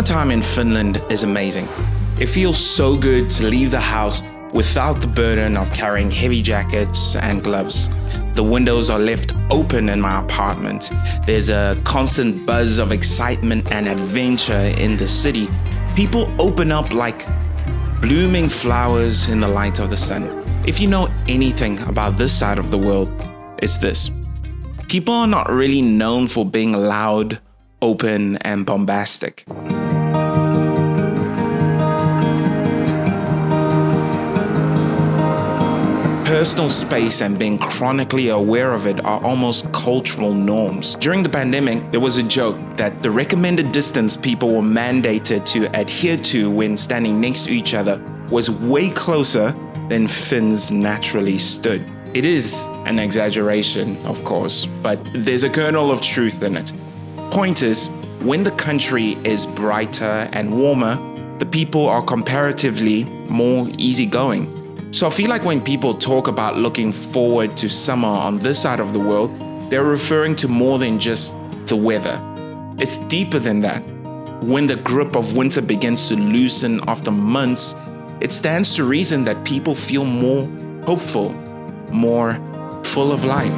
Summertime in Finland is amazing. It feels so good to leave the house without the burden of carrying heavy jackets and gloves. The windows are left open in my apartment. There's a constant buzz of excitement and adventure in the city. People open up like blooming flowers in the light of the sun. If you know anything about this side of the world, it's this. People are not really known for being loud, open, and bombastic. Personal space and being chronically aware of it are almost cultural norms. During the pandemic, there was a joke that the recommended distance people were mandated to adhere to when standing next to each other was way closer than Finns naturally stood. It is an exaggeration, of course, but there's a kernel of truth in it. Point is, when the country is brighter and warmer, the people are comparatively more easygoing. So I feel like when people talk about looking forward to summer on this side of the world, they're referring to more than just the weather. It's deeper than that. When the grip of winter begins to loosen after months, it stands to reason that people feel more hopeful, more full of life.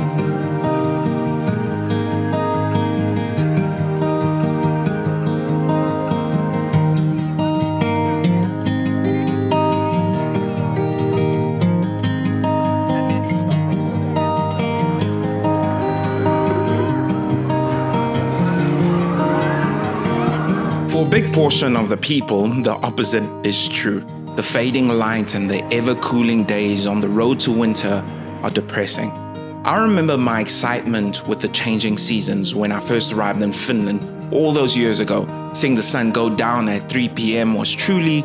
For a big portion of the people, the opposite is true. The fading light and the ever-cooling days on the road to winter are depressing. I remember my excitement with the changing seasons when I first arrived in Finland all those years ago. Seeing the sun go down at 3 p.m. was truly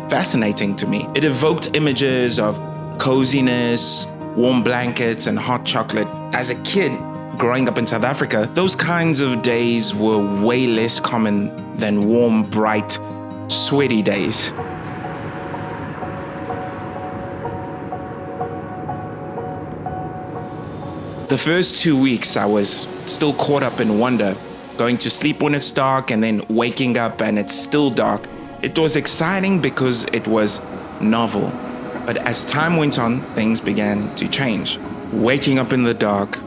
fascinating to me. It evoked images of coziness, warm blankets, and hot chocolate. As a kid, growing up in South Africa, those kinds of days were way less common than warm, bright, sweaty days. The first 2 weeks I was still caught up in wonder, going to sleep when it's dark and then waking up and it's still dark. It was exciting because it was novel. But as time went on, things began to change. Waking up in the dark,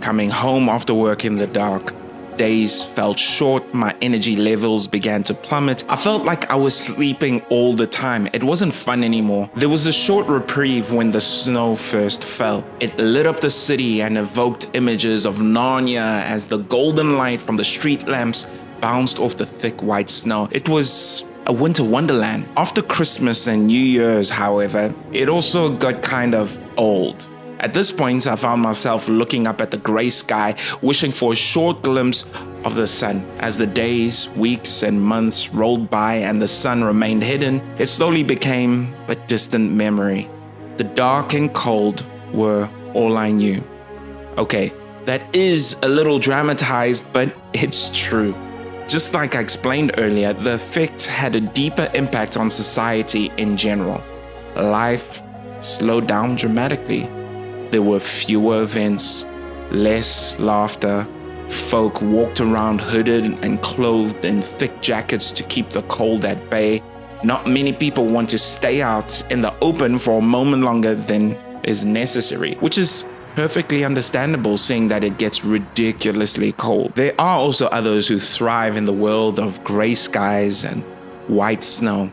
coming home after work in the dark, days felt short, my energy levels began to plummet. I felt like I was sleeping all the time. It wasn't fun anymore. There was a short reprieve when the snow first fell. It lit up the city and evoked images of Narnia as the golden light from the street lamps bounced off the thick white snow. It was a winter wonderland. After Christmas and New Year's, however, it also got kind of old. At this point, I found myself looking up at the gray sky, wishing for a short glimpse of the sun. As the days, weeks, and months rolled by and the sun remained hidden, it slowly became a distant memory. The dark and cold were all I knew. Okay, that is a little dramatized, but it's true. Just like I explained earlier, the effect had a deeper impact on society in general. Life slowed down dramatically. There were fewer events, less laughter. Folk walked around hooded and clothed in thick jackets to keep the cold at bay. Not many people want to stay out in the open for a moment longer than is necessary, which is perfectly understandable seeing that it gets ridiculously cold. There are also others who thrive in the world of gray skies and white snow.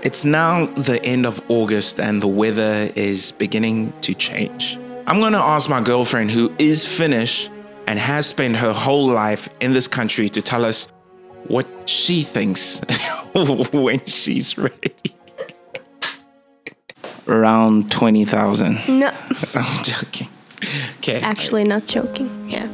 It's now the end of August and the weather is beginning to change. I'm gonna ask my girlfriend, who is Finnish and has spent her whole life in this country, to tell us what she thinks when she's ready. Around 20,000. No. I'm joking. Okay. Actually not joking, yeah.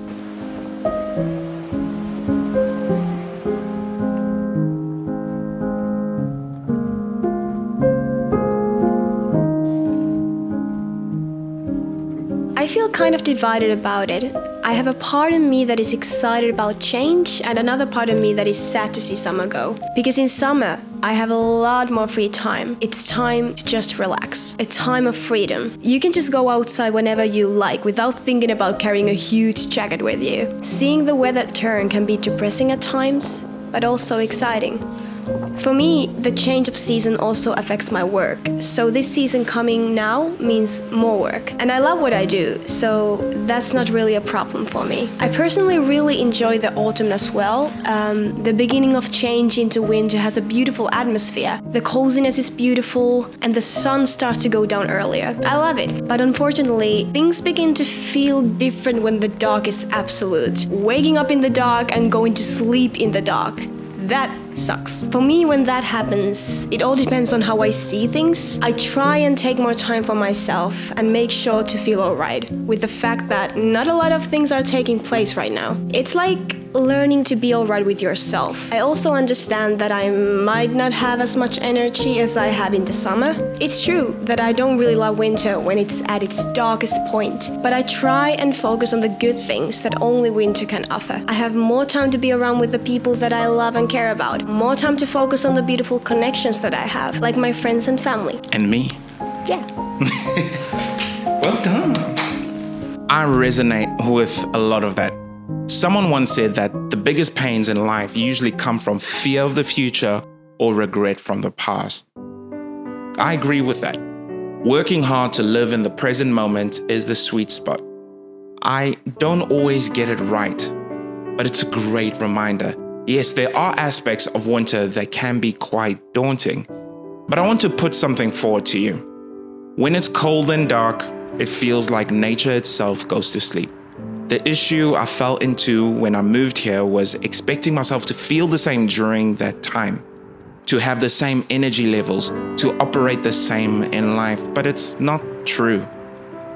I feel kind of divided about it. I have a part of me that is excited about change and another part of me that is sad to see summer go. Because in summer, I have a lot more free time. It's time to just relax. A time of freedom. You can just go outside whenever you like without thinking about carrying a huge jacket with you. Seeing the weather turn can be depressing at times, but also exciting. For me, the change of season also affects my work. So this season coming now means more work. And I love what I do, so that's not really a problem for me. I personally really enjoy the autumn as well. The beginning of change into winter has a beautiful atmosphere. The coziness is beautiful and the sun starts to go down earlier. I love it. But unfortunately, things begin to feel different when the dark is absolute. Waking up in the dark and going to sleep in the dark. That sucks. For me, when that happens, it all depends on how I see things. I try and take more time for myself and make sure to feel alright with the fact that not a lot of things are taking place right now. It's like learning to be alright with yourself. I also understand that I might not have as much energy as I have in the summer. It's true that I don't really love winter when it's at its darkest point, but I try and focus on the good things that only winter can offer. I have more time to be around with the people that I love and care about, more time to focus on the beautiful connections that I have, like my friends and family. And me. Yeah. Well done. I resonate with a lot of that. Someone once said that the biggest pains in life usually come from fear of the future or regret from the past. I agree with that. Working hard to live in the present moment is the sweet spot. I don't always get it right, but it's a great reminder. Yes, there are aspects of winter that can be quite daunting, but I want to put something forward to you. When it's cold and dark, it feels like nature itself goes to sleep. The issue I fell into when I moved here was expecting myself to feel the same during that time, to have the same energy levels, to operate the same in life, but it's not true.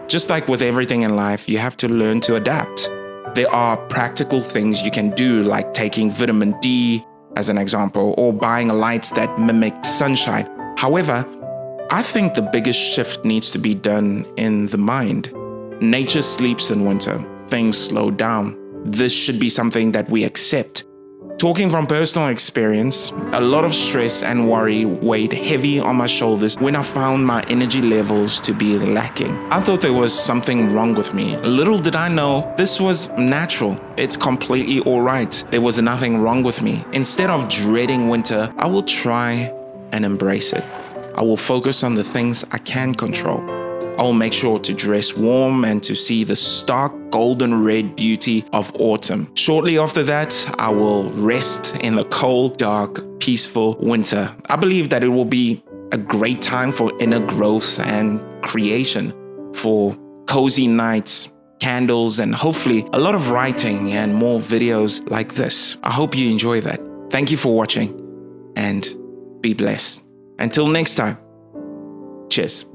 Just like with everything in life, you have to learn to adapt. There are practical things you can do, like taking vitamin D as an example, or buying lights that mimic sunshine. However, I think the biggest shift needs to be done in the mind. Nature sleeps in winter. Things slow down. This should be something that we accept. Talking from personal experience, a lot of stress and worry weighed heavy on my shoulders when I found my energy levels to be lacking. I thought there was something wrong with me. Little did I know this was natural. It's completely alright. There was nothing wrong with me. Instead of dreading winter, I will try and embrace it. I will focus on the things I can control. I will make sure to dress warm and to see the stark golden red beauty of autumn. Shortly after that, I will rest in the cold, dark, peaceful winter. I believe that it will be a great time for inner growth and creation, for cozy nights, candles, and hopefully a lot of writing and more videos like this. I hope you enjoy that. Thank you for watching and be blessed. Until next time, cheers.